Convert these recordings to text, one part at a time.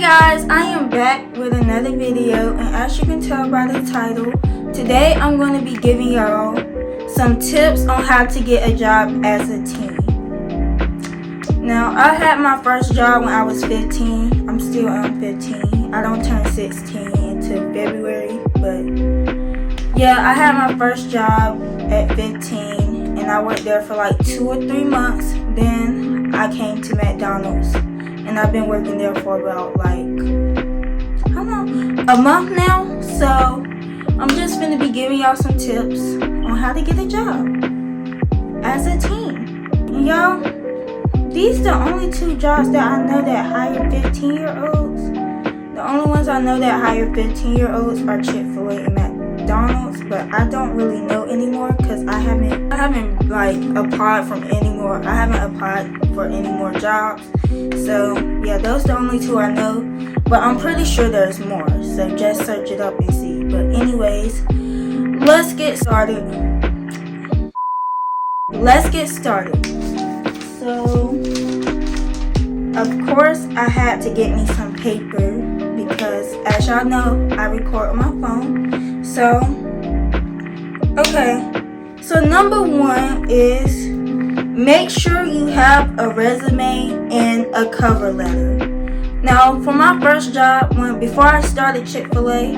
guys, I am back with another video, and as you can tell by the title, today I'm going to be giving y'all some tips on how to get a job as a teen. Now, I had my first job when I was 15. I'm still 15. I don't turn 16 until February, but yeah, I had my first job at 15, and I worked there for like 2 or 3 months. Then I came to McDonald's, and I've been working there for about like, I don't know, a month now. So I'm just gonna be giving y'all some tips on how to get a job as a teen. And y'all, these the only 2 jobs that I know that hire 15-year-olds. The only ones I know that hire 15-year-olds are Chick-fil-A and McDonald's, but I don't really know anymore because I haven't like applied for any more. I haven't applied for any more jobs. So yeah, those are the only 2 I know, but I'm pretty sure there's more. So just search it up and see. But anyways, let's get started. So of course I had to get me some paper because, as y'all know, I record on my phone. So okay, so number 1 is make sure you have a resume and a cover letter. Now, for my first job, before I started Chick-fil-A,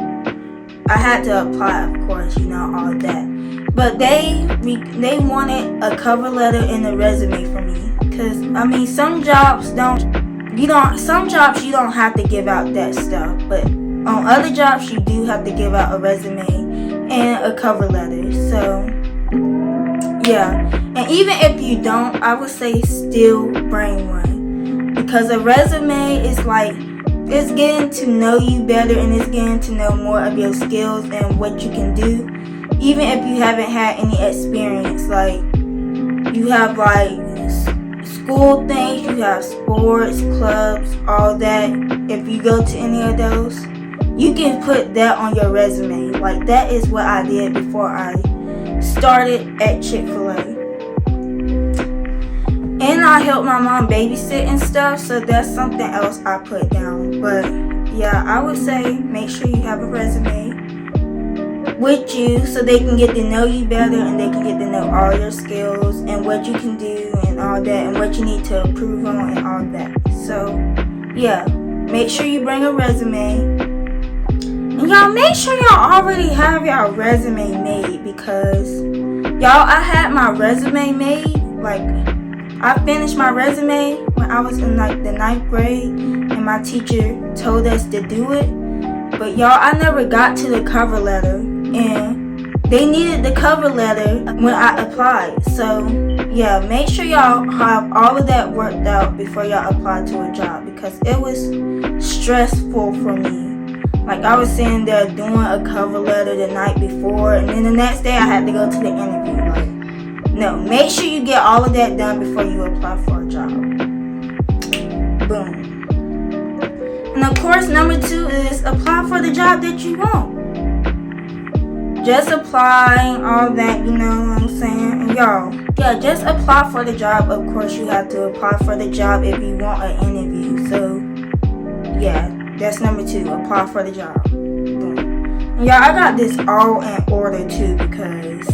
I had to apply, of course, you know, all of that. But they wanted a cover letter and a resume for me, because I mean, some jobs you don't have to give out that stuff, but on other jobs you do have to give out a resume and a cover letter. So yeah, and even if you don't, I would say still bring one, because a resume is like, it's getting to know you better, and it's getting to know more of your skills and what you can do, even if you haven't had any experience. Like, you have like school things, you have sports, clubs, all that. If you go to any of those, you can put that on your resume. Like, that is what I did before I started at Chick-fil-A. And I helped my mom babysit and stuff, so that's something else I put down. But yeah, I would say make sure you have a resume with you so they can get to know you better, and they can get to know all your skills and what you can do and all that, and what you need to improve on and all that. So yeah, make sure you bring a resume. And y'all, make sure y'all already have y'all resume made, because y'all, I had my resume made, like, I finished my resume when I was in like the 9th grade, and my teacher told us to do it. But y'all, I never got to the cover letter, and they needed the cover letter when I applied. So yeah, make sure y'all have all of that worked out before y'all apply to a job, because it was stressful for me. Like, I was sitting there doing a cover letter the night before, and then the next day I had to go to the interview. Like, no, make sure you get all of that done before you apply for a job. Boom. And of course, number 2 is apply for the job that you want. Just applying, all that, you know what I'm saying? And y'all, yeah, just apply for the job. Of course, you have to apply for the job if you want an interview. So yeah, that's number 2, apply for the job. Boom. And y'all, I got this all in order too, because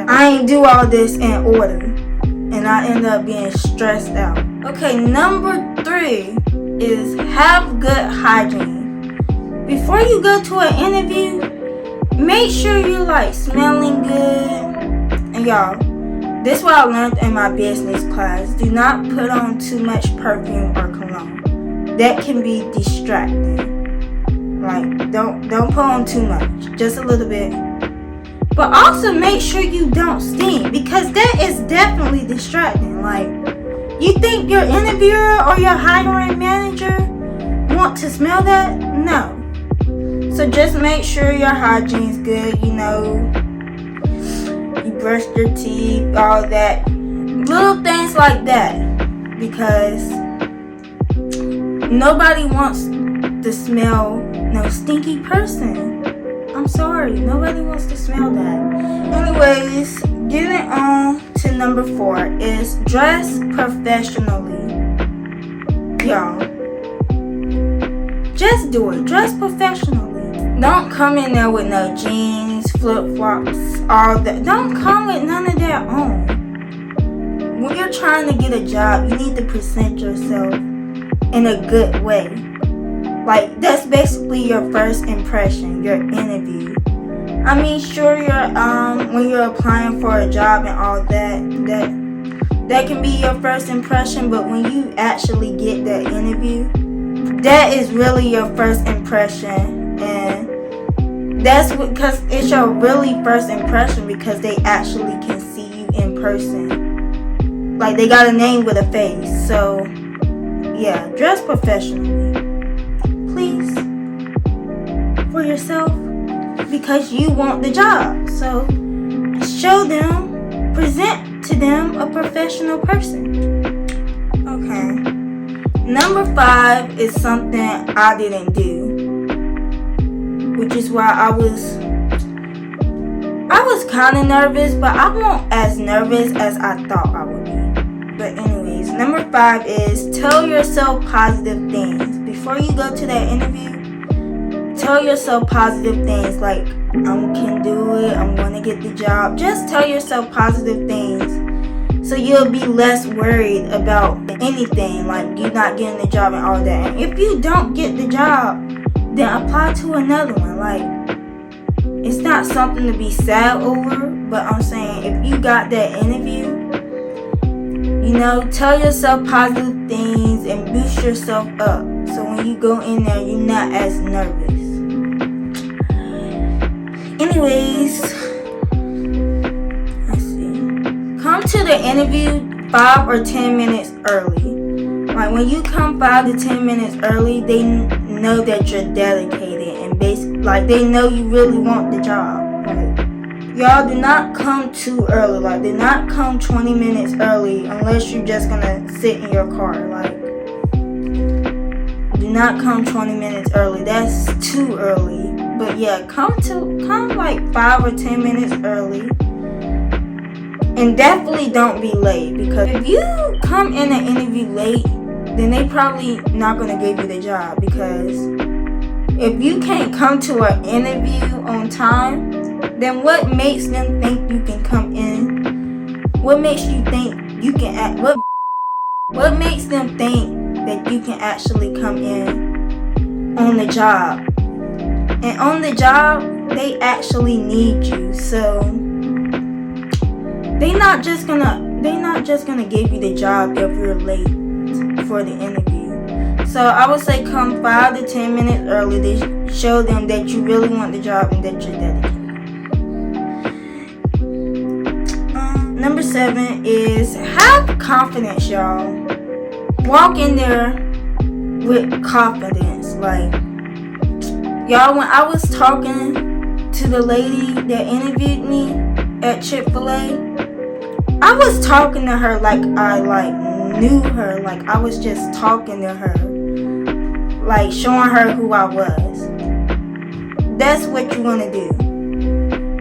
I ain't do all this in order, and I end up being stressed out. Okay, number 3 is have good hygiene. Before you go to an interview, make sure you're like smelling good. And y'all, this is what I learned in my business class. Do not put on too much perfume or cologne. That can be distracting. Like, don't put on too much, just a little bit. But also make sure you don't stink, because that is definitely distracting. Like, you think your interviewer or your hiring manager want to smell that? No. So just make sure your hygiene's good, you know, you brush your teeth, all that. Little things like that, because nobody wants to smell no stinky person. I'm sorry, nobody wants to smell that. Anyways, getting on to number 4 is dress professionally. Y'all, just do it. Dress professionally. Don't come in there with no jeans, flip-flops, all that. Don't come with none of that on. When you're trying to get a job, you need to present yourself in a good way. Like, that's basically your first impression, your interview. I mean, sure, when you're applying for a job and all that can be your first impression, but when you actually get that interview, that is really your first impression. And that's because it's your really first impression, because they actually can see you in person. Like, they got a name with a face. So yeah, dress professionally, please, for yourself, because you want the job. So show them, present to them a professional person. Okay. Number 5 is something I didn't do, which is why I was kind of nervous, but I wasn't as nervous as I thought I would be. But anyways, number 5 is tell yourself positive things. Before you go to that interview, tell yourself positive things like, I can do it, I'm going to get the job. Just tell yourself positive things, so you'll be less worried about anything, like you not getting the job and all that. And if you don't get the job, then apply to another one. Like, it's not something to be sad over, but I'm saying, if you got that interview, tell yourself positive things and boost yourself up, so when you go in there, you're not as nervous. Anyways, let's see. Come to the interview 5 or 10 minutes early. Like, when you come 5 to 10 minutes early, they know that you're dedicated, and basically, like, they know you really want the job. Like, y'all do not come too early. Like, do not come 20 minutes early unless you're just gonna sit in your car. Like, do not come 20 minutes early. That's too early. But yeah, come like 5 or 10 minutes early. And definitely don't be late, because if you come in an interview late, then they probably not going to give you the job. Because if you can't come to an interview on time, then what makes them think you can come in? What makes you think you can act? What makes them think that you can actually come in on the job? And on the job, they actually need you. So They're not just gonna give you the job if you're late for the interview. So I would say come 5 to 10 minutes early to show them that you really want the job and that you're dedicated. Number 7 is have confidence, y'all. Walk in there with confidence. Like, y'all, when I was talking to the lady that interviewed me at Chick-fil-A, I was talking to her like I knew her. Like, I was just talking to her, like showing her who I was. That's what you want to do.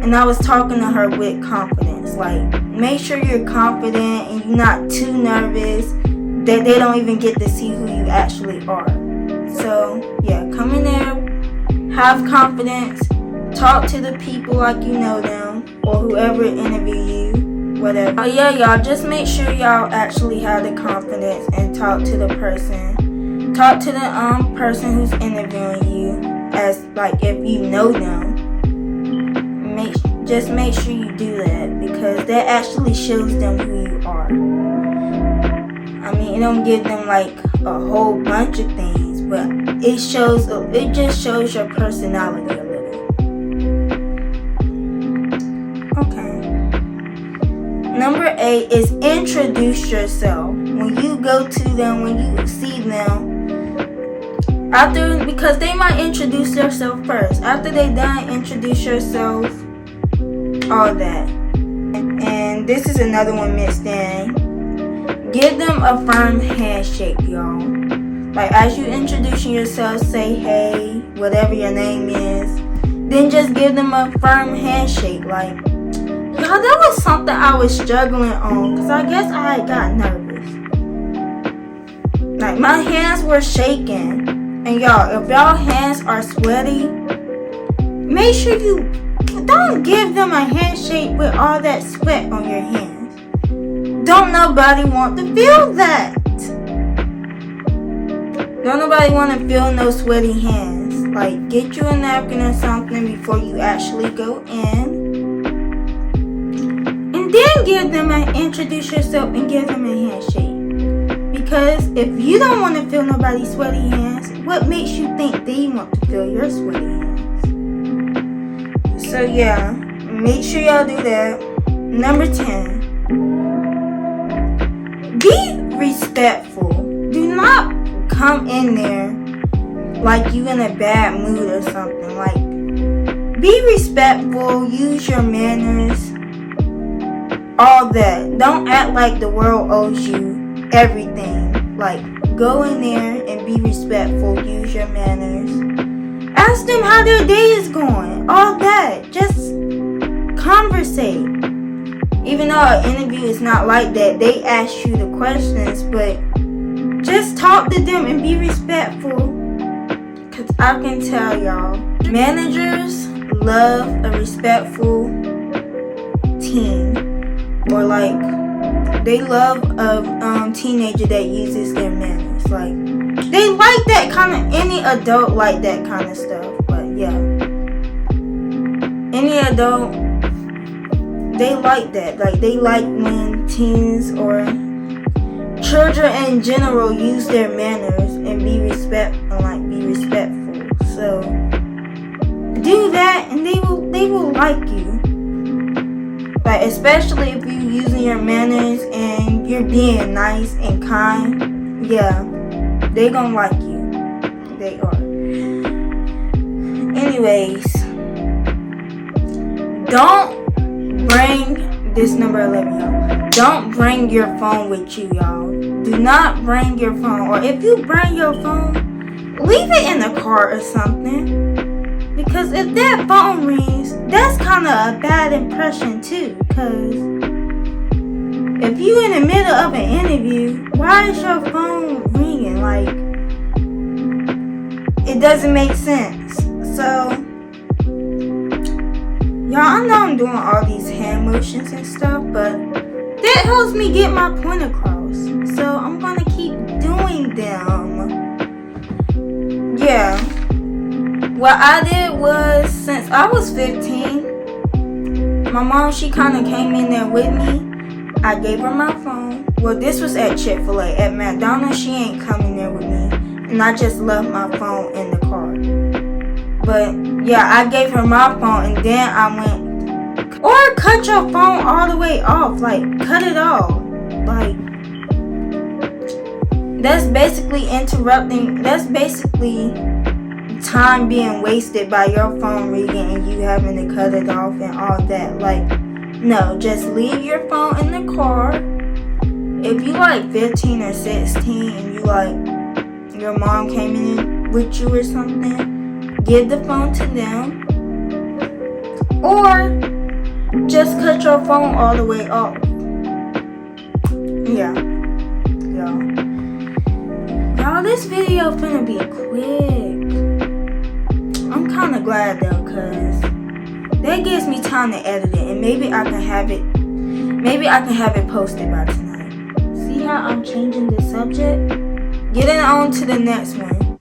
And I was talking to her with confidence. Like, make sure you're confident and you're not too nervous that they don't even get to see who you actually are. So yeah, come in there, have confidence, talk to the people like you know them, or whoever interview you, whatever. But yeah, y'all, just make sure y'all actually have the confidence and talk to the person. Talk to the person who's interviewing you as like if you know them. Just make sure you do that, because that actually shows them who you are. I mean, it don't give them like a whole bunch of things, but it just shows your personality a little. Okay. Number 8 is introduce yourself. When you go to them, when you see them, because they might introduce themselves first. After they done introduce yourself, all that. And this is another one mixed in. Give them a firm handshake, y'all. Like, as you introducing yourself, say hey, whatever your name is. Then just give them a firm handshake. Like, y'all, that was something I was struggling on, because I guess I had got nervous. Like, my hands were shaking. And y'all, if y'all hands are sweaty, make sure you don't give them a handshake with all that sweat on your hands. Don't nobody want to feel that. Don't nobody want to feel no sweaty hands. Like, get you a napkin or something before you actually go in. And then introduce yourself and give them a handshake. Because if you don't want to feel nobody's sweaty hands, what makes you think they want to feel your sweaty hands? So yeah, make sure y'all do that. Number 10. Be respectful. Do not come in there like you in a bad mood or something. Like, be respectful, use your manners, all that. Don't act like the world owes you everything. Like, go in there and be respectful, use your manners. Ask them how their day is going, all that. Just conversate. Even though an interview is not like that, they ask you the questions, but just talk to them and be respectful. Because I can tell y'all, managers love a respectful teen. Or like, they love a teenager that uses their manners. Like, they like that kind of, any adult like that kind of stuff. But yeah, any adult, they like that. Like, they like when teens or children in general use their manners and be respectful. So do that and they will like you. Like, especially if you're using your manners and you're being nice and kind. Yeah, they gonna like you. They are. Anyways, don't bring this number 11, y'all. Don't bring your phone with you, y'all. Do not bring your phone. Or if you bring your phone, leave it in the car or something. Because if that phone rings, that's kind of a bad impression too. Because if you in the middle of an interview, why is your phone ringing? Like, it doesn't make sense. So, y'all, I know I'm doing all these hand motions and stuff, but that helps me get my point across. So I'm gonna keep doing them. Yeah. What I did was, since I was 15, my mom, she kind of came in there with me. I gave her my phone. Well, this was at Chick-fil-A. At McDonald's, she ain't coming there with me. And I just left my phone in the car. But, yeah, I gave her my phone and then I went. Or cut your phone all the way off. Like, cut it off. Like, that's basically interrupting. That's basically time being wasted by your phone ringing and you having to cut it off and all that. Like, no, just leave your phone in the car. If you like 15 or 16 and you like, your mom came in with you or something, give the phone to them. Or just cut your phone all the way off. Yeah. Y'all, this video finna be quick. I'm kind of glad though, cause that gives me time to edit it, and maybe I can have it posted by tonight. See how I'm changing the subject? Getting on to the next one.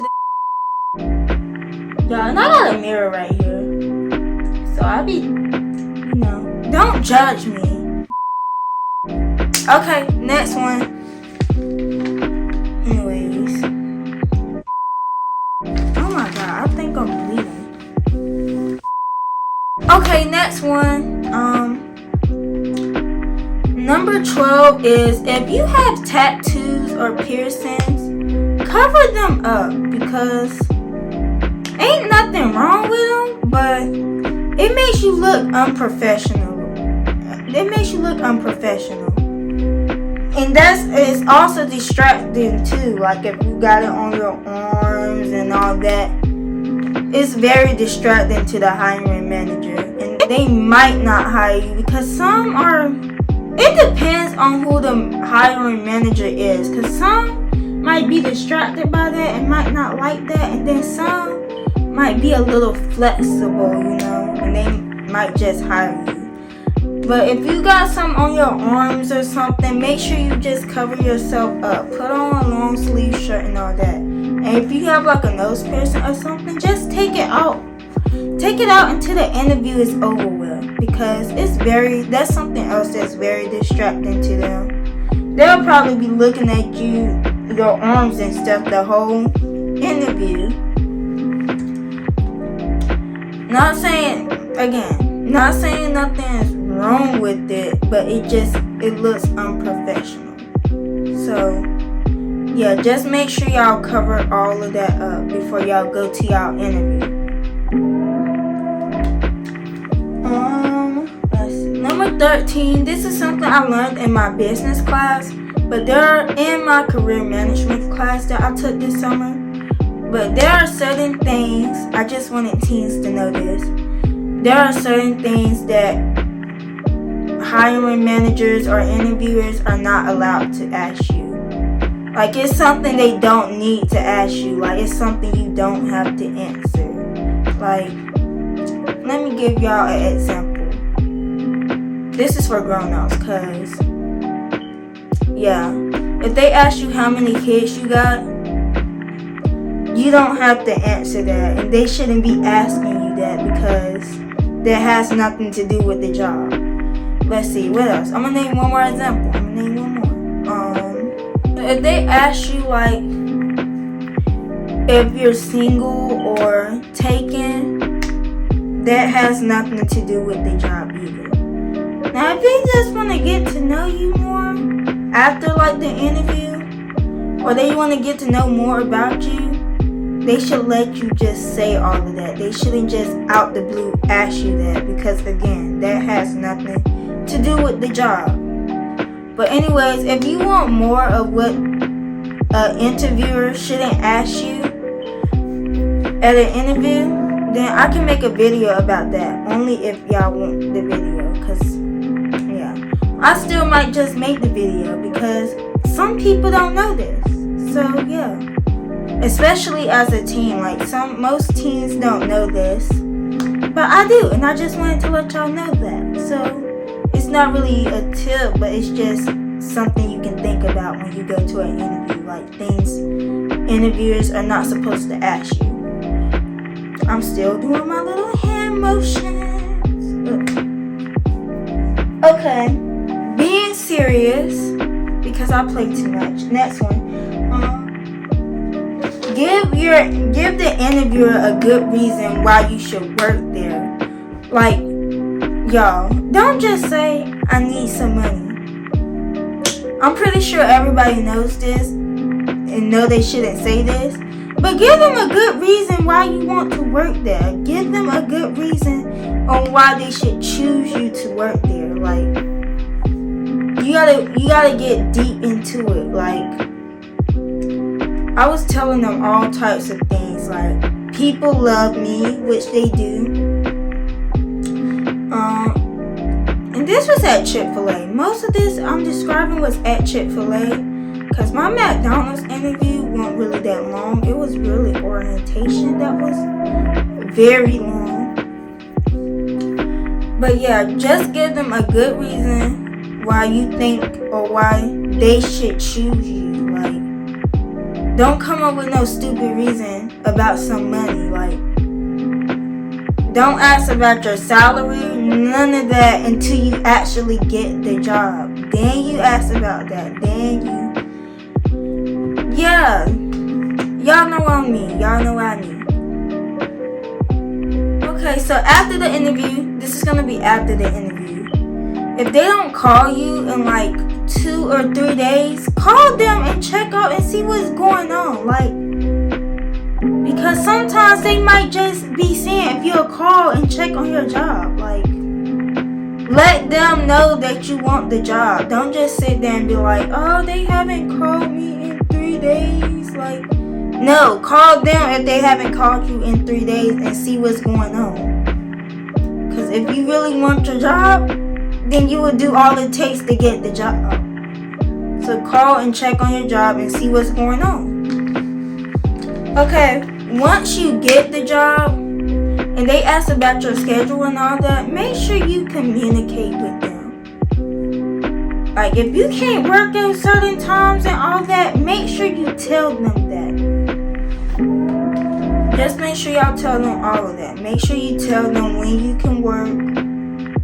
Y'all, and I got a mirror right here, so I be, don't judge me. Okay, next one. Anyways. Oh my god, I think I'm bleeding. Okay, next one. Number 12 is, if you have tattoos or piercings, cover them up, because ain't nothing wrong with them, but it makes you look unprofessional. And it's also distracting too. Like, if you got it on your arms and all that, it's very distracting to the hiring manager. And they might not hire you, because some are, it depends on who the hiring manager is. Because some might be distracted by that and might not like that, and then some might be a little flexible, and they might just hire you. But if you got something on your arms or something, make sure you just cover yourself up. Put on a long sleeve shirt and all that. And if you have like a nose piercing or something, just take it out. Take it out until the interview is over with, because that's something else that's very distracting to them. They'll probably be looking at your arms and stuff the whole interview. Not saying nothing is wrong with it, but it looks unprofessional. So yeah, just make sure y'all cover all of that up before y'all go to y'all interview. Let's see. Number 13, this is something I learned in my business class, but they're in my career management class that I took this summer. But there are certain things, I just wanted teens to know this. There are certain things that hiring managers or interviewers are not allowed to ask you. Like, it's something they don't need to ask you. Like, it's something you don't have to answer. Like, let me give y'all an example. This is for grown-ups, because, yeah, if they ask you how many kids you got, you don't have to answer that, and they shouldn't be asking you that, because that has nothing to do with the job. Let's see, what else? I'm gonna name one more example. If they ask you, like, if you're single or taken, that has nothing to do with the job either. Now, if they just want to get to know you more after, like, the interview, or they want to get to know more about you, they should let you just say all of that. They shouldn't just out the blue ask you that, because again, that has nothing to do with the job. But anyways, if you want more of what an interviewer shouldn't ask you at an interview, then I can make a video about that, only if y'all want the video, because yeah, I still might just make the video, because some people don't know this. So yeah, especially as a teen, like most teens don't know this, but I do, and I just wanted to let y'all know that. So it's not really a tip, but it's just something you can think about when you go to an interview, like things interviewers are not supposed to ask you. I'm still doing my little hand motions. Okay, being serious, because I play too much. Next one. Give the interviewer a good reason why you should work there. Like, y'all, don't just say, I need some money. I'm pretty sure everybody knows this and know they shouldn't say this, but give them a good reason why you want to work there. Give them a good reason on why they should choose you to work there. Like, you gotta get deep into it. Like, I was telling them all types of things, like, people love me, which they do. And this was at Chick-fil-A. Most of this I'm describing was at Chick-fil-A, because my McDonald's interview wasn't really that long. It was really orientation that was very long. But yeah, just give them a good reason why you think or why they should choose you. Like, don't come up with no stupid reason about some money. Like, don't ask about your salary, none of that until you actually get the job. Then you ask about that. Yeah. Y'all know what I mean. Y'all know what I mean. Okay, so after the interview, this is gonna be after the interview. If they don't call you in like 2 or 3 days, call them and check out and see what's going on. Like, because sometimes they might just be saying if you'll call and check on your job. Like, let them know that you want the job. Don't just sit there and be like, oh, they haven't called me in 3 days. Like, no, call them if they haven't called you in 3 days and see what's going on. Because if you really want your job, then you will do all it takes to get the job. So call and check on your job and see what's going on. Okay, once you get the job and they ask about your schedule and all that, make sure you communicate with them. Like, if you can't work in certain times and all that, make sure you tell them that. Just make sure y'all tell them all of that. Make sure you tell them when you can work,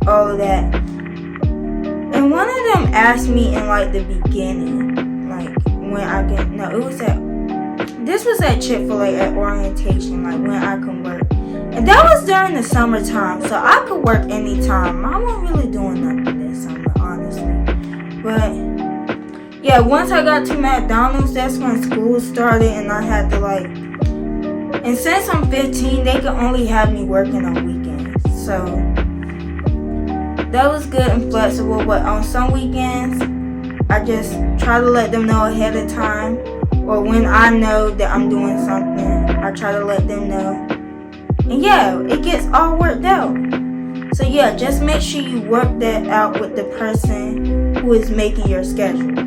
all of that. And one of them asked me in like the beginning, like when I can, no, this was at Chick-fil-A at orientation, like when I can work. And that was during the summertime, so I could work anytime. I wasn't really doing nothing this summer, honestly. But yeah, once I got to McDonald's, that's when school started and I had to like, and since I'm 15, they can only have me working on weekends. So that was good and flexible, but on some weekends, I just try to let them know ahead of time, or when I know that I'm doing something, I try to let them know. And yeah, it gets all worked out. So yeah, just make sure you work that out with the person who is making your schedule.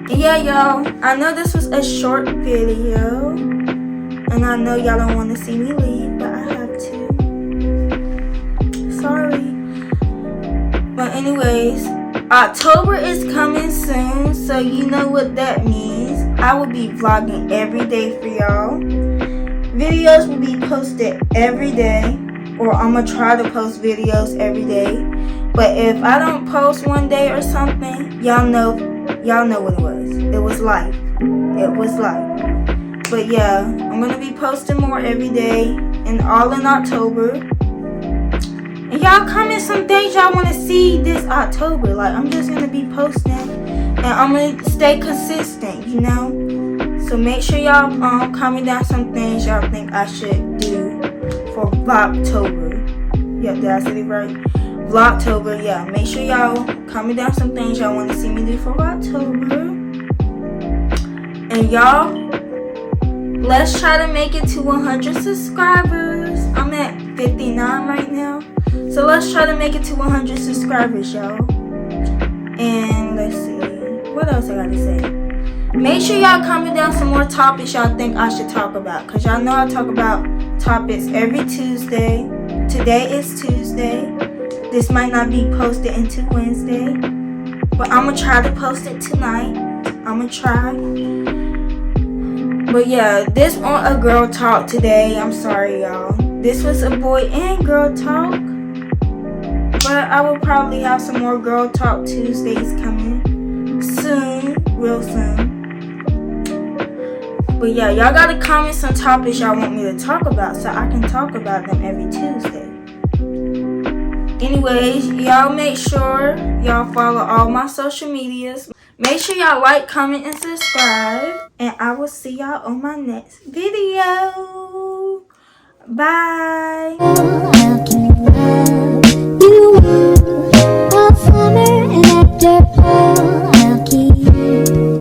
And yeah, y'all, I know this was a short video, and I know y'all don't want to see me leave, but I have to. Sorry. But anyways, October is coming soon, so you know what that means. I will be vlogging every day for y'all. Videos will be posted every day, or I'm gonna try to post videos every day. But if I don't post one day or something, y'all know what it was. It was life. It was life. But yeah, I'm gonna be posting more every day, and all in October. And y'all comment some things y'all want to see this October. Like, I'm just going to be posting. And I'm going to stay consistent, you know. So make sure y'all comment down some things y'all think I should do for Vlogtober. Yep, did I say it right? Vlogtober, yeah. Make sure y'all comment down some things y'all want to see me do for October. And y'all, let's try to make it to 100 subscribers. I'm at 59 right now. So let's try to make it to 100 subscribers, y'all. And let's see. What else I gotta say? Make sure y'all comment down some more topics y'all think I should talk about. Because y'all know I talk about topics every Tuesday. Today is Tuesday. This might not be posted until Wednesday. But I'm going to try to post it tonight. I'm going to try. But yeah, this wasn't a girl talk today. I'm sorry, y'all. This was a boy and girl talk. But I will probably have some more girl talk Tuesdays coming soon, real soon. But yeah, y'all gotta comment some topics y'all want me to talk about so I can talk about them every Tuesday. Anyways, y'all make sure y'all follow all my social medias. Make sure y'all like, comment, and subscribe. And I will see y'all on my next video. Bye. You were a summer and after